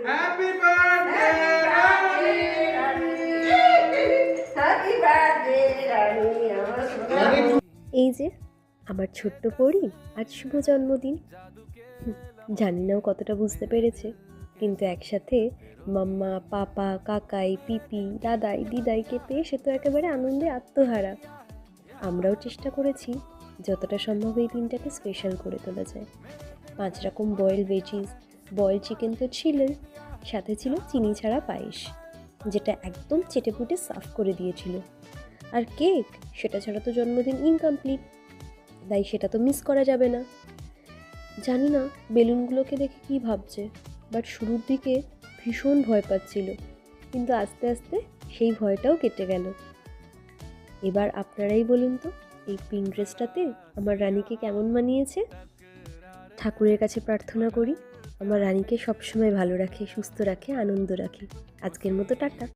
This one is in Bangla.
হ্যাপি বার্থডে রানী, হ্যাপি বার্থডে রানী আমার সোনা। এই যে আমার ছোট্ট পরি, আজ শুভ জন্মদিন। জানি না ও কতটা বুঝতে পেরেছে, কিন্তু একসাথে মাম্মা, পাপা, কাকাই, পিপি, দাদাই, দিদাইকে পেয়ে সে তো একেবারে আনন্দে আত্মহারা। আমরাও চেষ্টা করেছি যতটা সম্ভব এই দিনটাকে স্পেশাল করে তোলা যায়। 5 রকম বয়েল ভেজিস, বয়েল চিকেন তো ছিলই, সাথে ছিল চিনি ছাড়া পায়েস, যেটা একদম চেটেপুটে সার্ভ করে দিয়েছিল। আর কেক, সেটা ছাড়া তো জন্মদিন ইনকমপ্লিট, তাই সেটা তো মিস করা যাবে না। জানি না বেলুনগুলোকে দেখে কী ভাবছে, বাট শুরুর দিকে ভীষণ ভয় পাচ্ছিল, কিন্তু আস্তে আস্তে সেই ভয়টাও কেটে গেল। এবার আপনারাই বলুন তো, এই পিঙ্ক ড্রেসটাতে আমার রানীকে কেমন মানিয়েছে? ঠাকুরের কাছে প্রার্থনা করি আমার রানীকে সবসময় ভালো রাখে, সুস্থ রাখে, আনন্দ রাখে। আজকের মতো টাটা।